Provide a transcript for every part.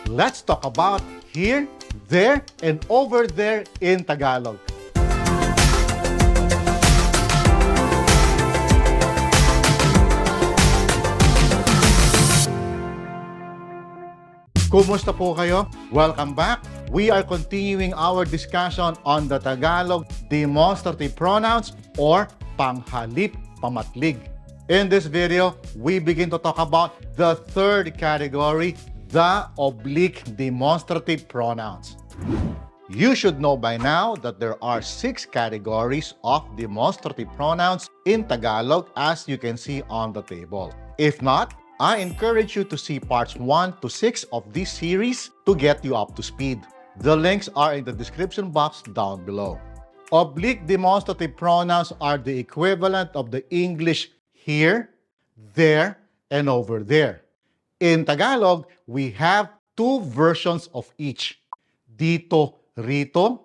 let's talk about here, there, and over there in Tagalog. Kumusta po kayo? Welcome back. We are continuing our discussion on the Tagalog demonstrative pronouns or panghalip pamatlig. In this video, we begin to talk about the third category, the oblique demonstrative pronouns. You should know by now that there are 6 categories of demonstrative pronouns in Tagalog, as you can see on the table. If not, I encourage you to see parts 1 to 6 of this series to get you up to speed. The links are in the description box down below. Oblique demonstrative pronouns are the equivalent of the English here, there, and over there. In Tagalog, we have 2 versions of each. DITÓ, RITÓ,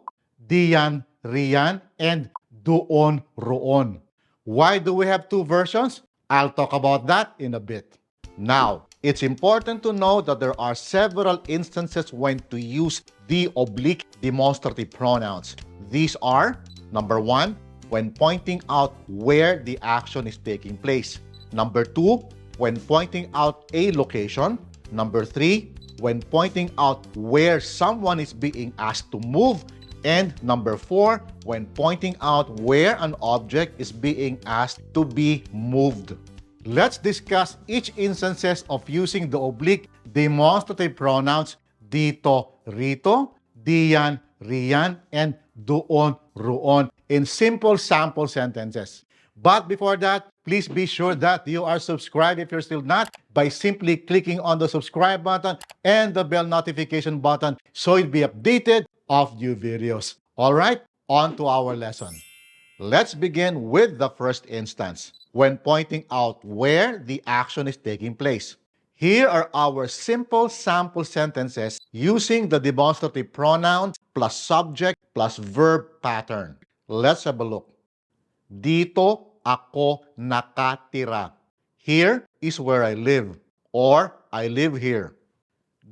DIYÁN, RIYÁN, and DOÓN, ROÓN. Why do we have 2 versions? I'll talk about that in a bit. Now, it's important to know that there are several instances when to use the oblique demonstrative pronouns. These are, number 1, when pointing out where the action is taking place. Number 2, when pointing out a location. Number 3, when pointing out where someone is being asked to move. And number 4, when pointing out where an object is being asked to be moved. Let's discuss each instances of using the oblique demonstrative pronouns DITÓ, RITÓ, DIYÁN, RIYÁN, and DOÓN, ROÓN in simple sample sentences. But before that, please be sure that you are subscribed if you're still not by simply clicking on the subscribe button and the bell notification button so you'll be updated of new videos. Alright, on to our lesson. Let's begin with the first instance, when pointing out where the action is taking place. Here are our simple sample sentences using the demonstrative pronouns plus subject plus verb pattern. Let's have a look. Dito ako nakatira. Here is where I live, or I live here.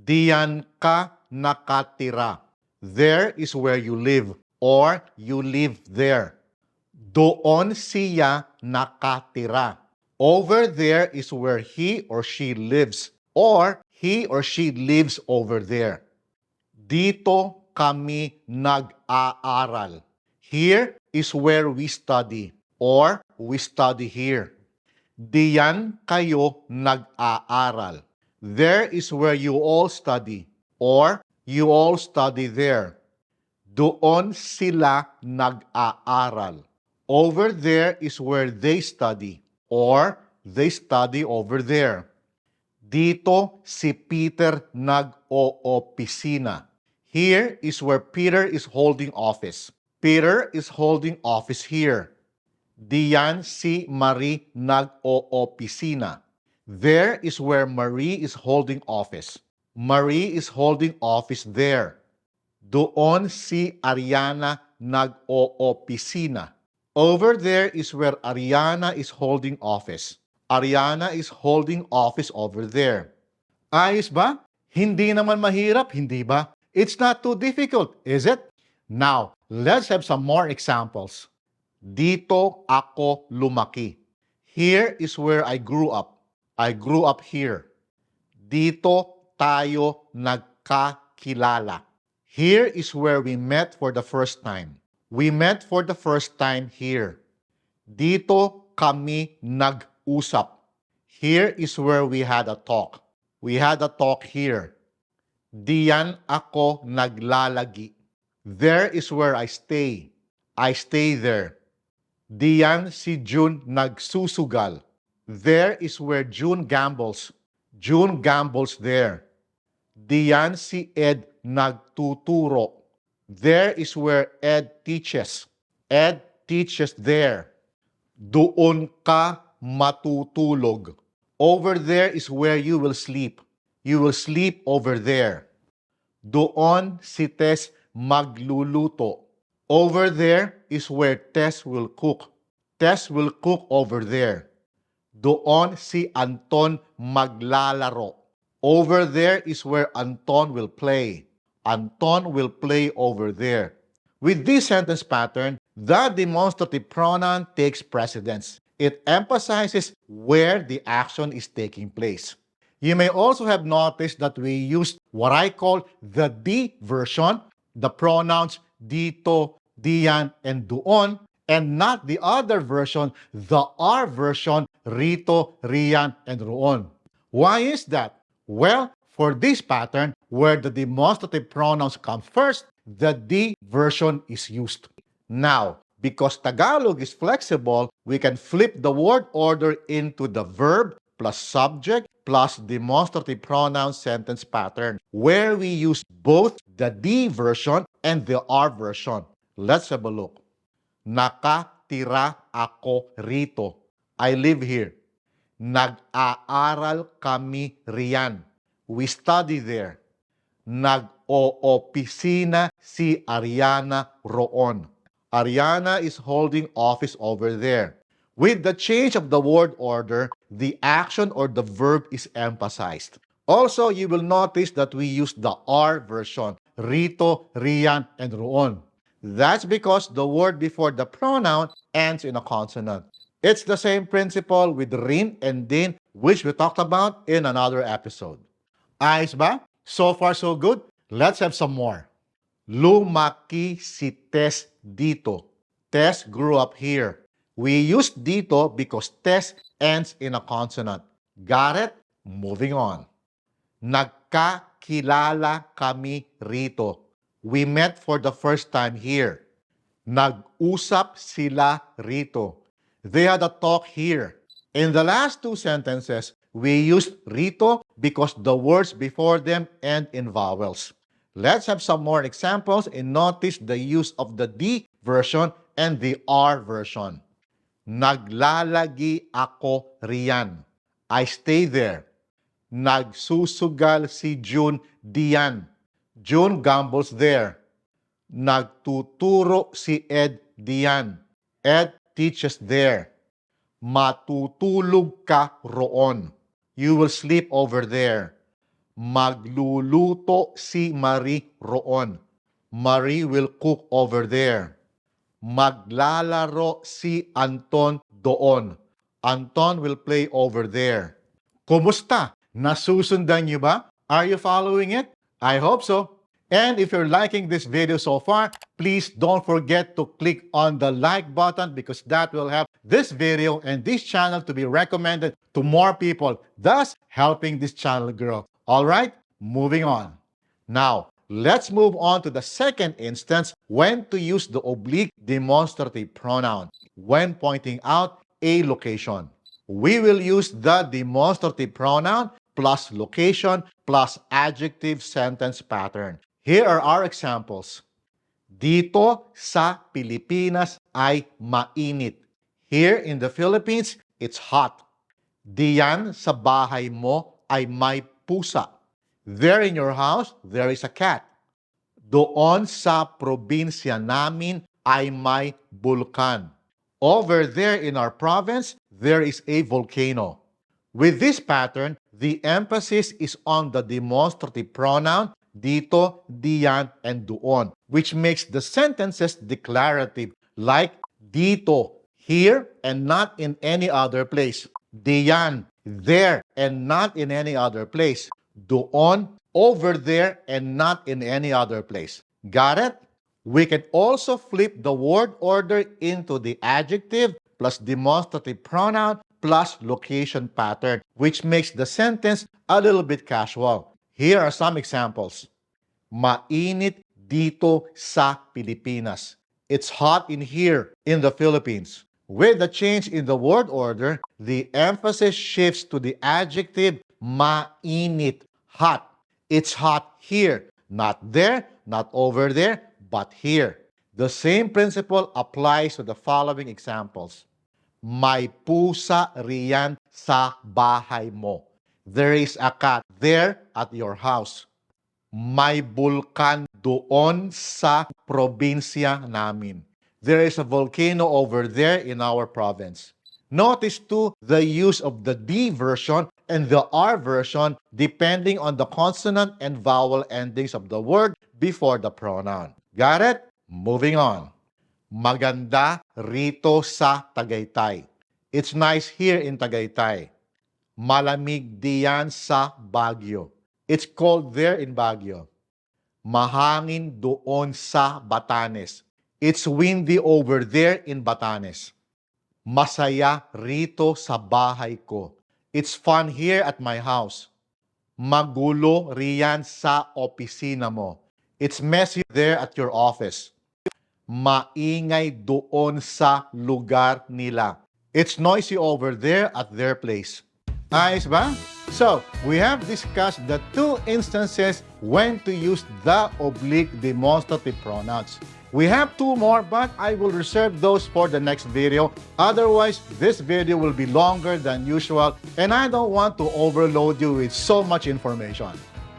Diyan ka nakatira. There is where you live, or you live there. Doon siya nakatira. Over there is where he or she lives, or he or she lives over there. Dito kami nag-aaral. Here is where we study, or we study here. Diyan kayo nag-aaral. There is where you all study, or you all study there. Doon sila nag-aaral. Over there is where they study, or they study over there. Dito si Peter nag-oopisina. Here is where Peter is holding office. Peter is holding office here. Diyan si Marie nag-oopisina. There is where Marie is holding office. Marie is holding office there. Doon si Ariana nag-oopisina. Over there is where Ariana is holding office. Ariana is holding office over there. Ayos ba? Hindi naman mahirap, hindi ba? It's not too difficult, is it? Now, let's have some more examples. Dito ako lumaki. Here is where I grew up. I grew up here. Dito tayo nagkakilala. Here is where we met for the first time. We met for the first time here. Dito kami nag-usap. Here is where we had a talk. We had a talk here. Diyan ako naglalagi. There is where I stay. I stay there. Diyan si June nagsusugal. There is where June gambles. June gambles there. Diyan si Ed nagtuturo. There is where Ed teaches. Ed teaches there. Doon ka matutulog. Over there is where you will sleep. You will sleep over there. Doon si Tess magluluto. Over there is where Tess will cook. Tess will cook over there. Doon si Anton maglalaro. Over there is where Anton will play. Anton will play over there. With this sentence pattern, the demonstrative pronoun takes precedence. It emphasizes where the action is taking place. You may also have noticed that we used what I call the D version, the pronouns DITÓ, DIYÁN, and DOÓN, and not the other version, the R version, RITÓ, RIYÁN, and ROÓN. Why is that? Well, for this pattern, where the demonstrative pronouns come first, the D version is used. Now, because Tagalog is flexible, we can flip the word order into the verb plus subject plus demonstrative pronoun sentence pattern, where we use both the D version and the R version. Let's have a look. Nakatira ako rito. I live here. Nag-aaral kami riyan. We study there. Nag-oopisina si Ariana roon. Ariana is holding office over there. With the change of the word order, the action or the verb is emphasized. Also, you will notice that we use the R version, RITÓ, RIYÁN, and ROÓN. That's because the word before the pronoun ends in a consonant. It's the same principle with rin and din, which we talked about in another episode. Ayos ba? So far, so good? Let's have some more. Lumaki si Tess dito. Tess grew up here. We use dito because Tess ends in a consonant. Got it? Moving on. Nagkakilala kami rito. We met for the first time here. Nag-usap sila rito. They had a talk here. In the last two sentences, we used rito because the words before them end in vowels. Let's have some more examples and notice the use of the D version and the R version. Naglalagi ako riyan. I stay there. Nagsusugal si June diyan. June gambles there. Nagtuturo si Ed diyan. Ed teaches there. Matutulog ka roon. You will sleep over there. Magluluto si Marie roon. Marie will cook over there. Maglalaro si Anton doon. Anton will play over there. Kumusta? Nasusundan niyo ba? Are you following it? I hope so. And if you're liking this video so far, please don't forget to click on the like button because that will help this video and this channel to be recommended to more people, thus helping this channel grow. All right, moving on. Now, let's move on to the second instance when to use the oblique demonstrative pronoun when pointing out a location. We will use the demonstrative pronoun plus location plus adjective sentence pattern. Here are our examples. Dito sa Pilipinas ay mainit. Here in the Philippines, it's hot. Diyan sa bahay mo ay may pusa. There in your house, there is a cat. Doon sa probinsya namin ay may bulkan. Over there in our province, there is a volcano. With this pattern, the emphasis is on the demonstrative pronoun dito, diyan, and doon, which makes the sentences declarative, like dito, here, and not in any other place. Diyan, there, and not in any other place. Doon, over there, and not in any other place. Got it? We can also flip the word order into the adjective plus demonstrative pronoun plus location pattern, which makes the sentence a little bit casual. Here are some examples. Mainit dito sa Pilipinas. It's hot in here in the Philippines. With the change in the word order, the emphasis shifts to the adjective mainit, hot. It's hot here, not there, not over there, but here. The same principle applies to the following examples. May pusa riyan sa bahay mo. There is a cat there at your house. May bulkan doon sa probinsya namin. There is a volcano over there in our province. Notice too the use of the D version and the R version depending on the consonant and vowel endings of the word before the pronoun. Got it? Moving on. Maganda rito sa Tagaytay. It's nice here in Tagaytay. Malamig diyan sa Baguio. It's cold there in Baguio. Mahangin doon sa Batanes. It's windy over there in Batanes. Masaya rito sa bahay ko. It's fun here at my house. Magulo riyan sa opisina mo. It's messy there at your office. Maingay doon sa lugar nila. It's noisy over there at their place. Ayos ba? So, we have discussed the two instances when to use the oblique demonstrative pronouns. We have two more, but I will reserve those for the next video. Otherwise, this video will be longer than usual, and I don't want to overload you with so much information.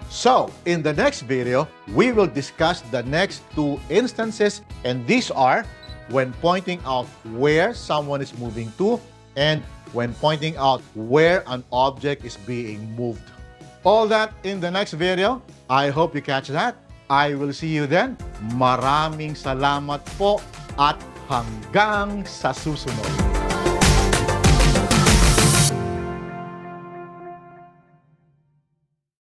So, in the next video, we will discuss the next two instances, and these are when pointing out where someone is moving to and when pointing out where an object is being moved. All that in the next video. I hope you catch that. I will see you then. Maraming salamat po at hanggang sa susunod.